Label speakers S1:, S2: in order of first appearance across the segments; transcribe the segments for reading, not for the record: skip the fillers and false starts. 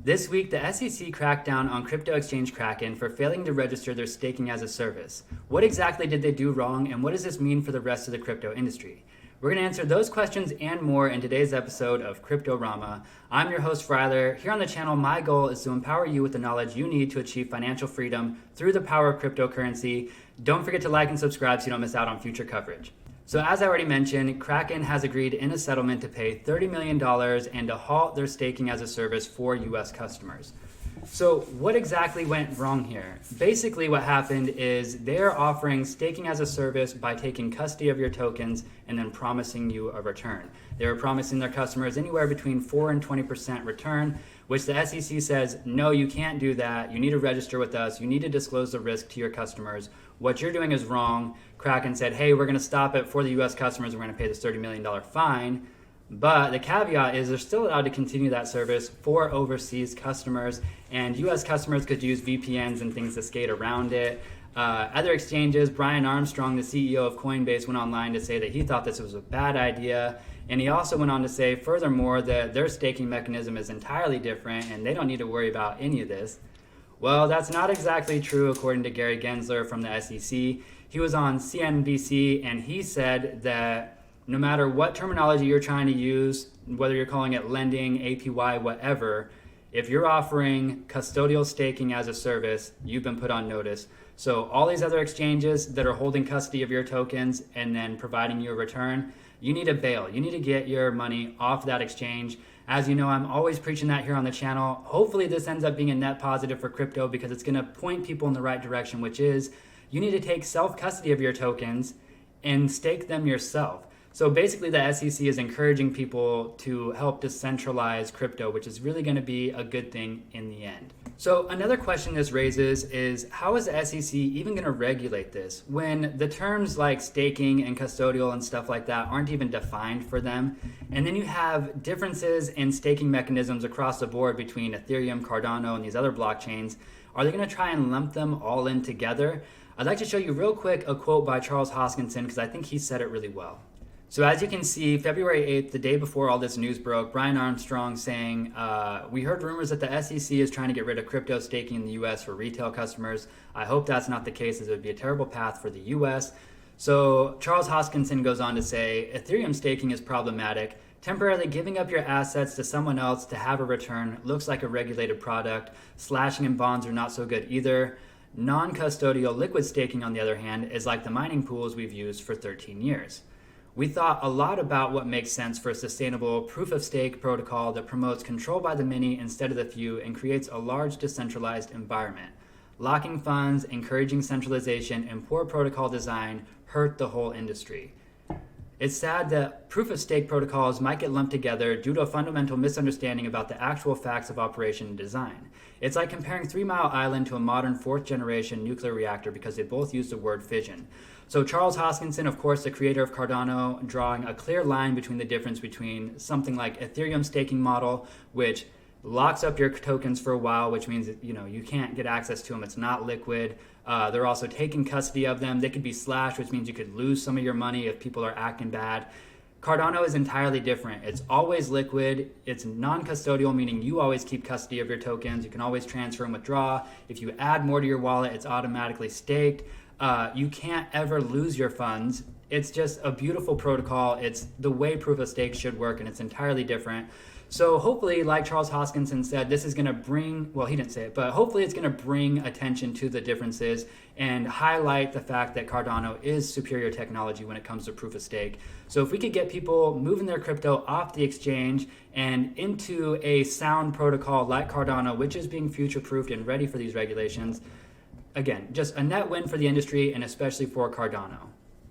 S1: This week, the SEC cracked down on crypto exchange Kraken for failing to register their staking as a service. What exactly did they do wrong, and what does this mean for the rest of the crypto industry? We're going to answer those questions and more in today's episode of Cryptorama. I'm your host, Fryler. Here on the channel, my goal is to empower you with the knowledge you need to achieve financial freedom through the power of cryptocurrency. Don't forget to like and subscribe so you don't miss out on future coverage. So as I already mentioned, Kraken has agreed in a settlement to pay $30 million and to halt their staking as a service for US customers. So what exactly went wrong here? Basically what happened is they're offering staking as a service by taking custody of your tokens and then promising you a return. They were promising their customers anywhere between 4 and 20% return, which the SEC says, no, you can't do that. You need to register with us. You need to disclose the risk to your customers. What you're doing is wrong. Kraken said, hey, we're going to stop it for the US customers. We're going to pay this $30 million fine. But the caveat is they're still allowed to continue that service for overseas customers, and US customers could use VPNs and things to skate around it. Other exchanges, Brian Armstrong, the CEO of Coinbase, went online to say that he thought this was a bad idea. And he also went on to say, furthermore, that their staking mechanism is entirely different and they don't need to worry about any of this. Well, that's not exactly true, according to Gary Gensler from the SEC. He was on CNBC and he said that no matter what terminology you're trying to use, whether you're calling it lending, APY, whatever, if you're offering custodial staking as a service, you've been put on notice. So all these other exchanges that are holding custody of your tokens and then providing you a return, you need to bail. You need to get your money off that exchange. As you know, I'm always preaching that here on the channel. Hopefully this ends up being a net positive for crypto because it's going to point people in the right direction, which is you need to take self-custody of your tokens and stake them yourself. So basically the SEC is encouraging people to help decentralize crypto, which is really going to be a good thing in the end. So another question this raises is how is the SEC even going to regulate this when the terms like staking and custodial and stuff like that aren't even defined for them? And then you have differences in staking mechanisms across the board between Ethereum, Cardano, and these other blockchains. Are they going to try and lump them all in together? I'd like to show you real quick a quote by Charles Hoskinson because I think he said it really well. So as you can see, February 8th, the day before all this news broke, Brian Armstrong saying, we heard rumors that the SEC is trying to get rid of crypto staking in the US for retail customers. I hope that's not the case, as it would be a terrible path for the US. So Charles Hoskinson goes on to say, Ethereum staking is problematic. Temporarily giving up your assets to someone else to have a return looks like a regulated product. Slashing in bonds are not so good either. Non-custodial liquid staking, on the other hand, is like the mining pools we've used for 13 years. We thought a lot about what makes sense for a sustainable proof-of-stake protocol that promotes control by the many instead of the few and creates a large decentralized environment. Locking funds, encouraging centralization, and poor protocol design hurt the whole industry. It's sad that proof-of-stake protocols might get lumped together due to a fundamental misunderstanding about the actual facts of operation and design. It's like comparing 3 Mile Island to a modern 4th-generation nuclear reactor because they both use the word fission. So Charles Hoskinson, of course, the creator of Cardano, drawing a clear line between the difference between something like Ethereum staking model, which locks up your tokens for a while, which means that, you can't get access to them. It's not liquid. They're also taking custody of them. They could be slashed, which means you could lose some of your money if people are acting bad. Cardano is entirely different. It's always liquid. It's non-custodial, meaning you always keep custody of your tokens. You can always transfer and withdraw. If you add more to your wallet, it's automatically staked. You can't ever lose your funds. It's just a beautiful protocol. It's the way proof of stake should work, and it's entirely different. So hopefully, like Charles Hoskinson said, this is going to bring, well, he didn't say it, but hopefully it's going to bring attention to the differences and highlight the fact that Cardano is superior technology when it comes to proof of stake. So if we could get people moving their crypto off the exchange and into a sound protocol like Cardano, which is being future-proofed and ready for these regulations, again, just a net win for the industry and especially for Cardano.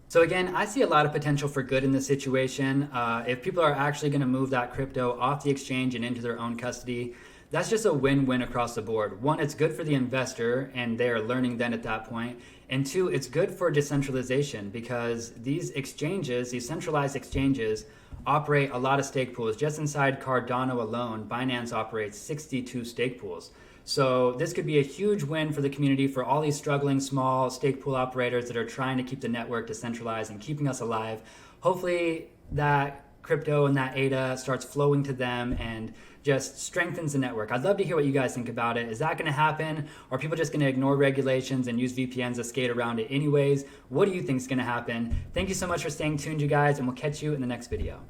S1: So again, I see a lot of potential for good in this situation. If people are actually going to move that crypto off the exchange and into their own custody, that's just a win-win across the board. One, it's good for the investor and they're learning then at that point. And two, it's good for decentralization because these exchanges, these centralized exchanges, operate a lot of stake pools. Just inside Cardano alone, Binance operates 62 stake pools. So this could be a huge win for the community, for all these struggling small stake pool operators that are trying to keep the network decentralized and keeping us alive. Hopefully that crypto and that ADA starts flowing to them and just strengthens the network. I'd love to hear what you guys think about it. Is that going to happen? Or are people just going to ignore regulations and use VPNs to skate around it anyways? What do you think is going to happen? Thank you so much for staying tuned, you guys, and we'll catch you in the next video.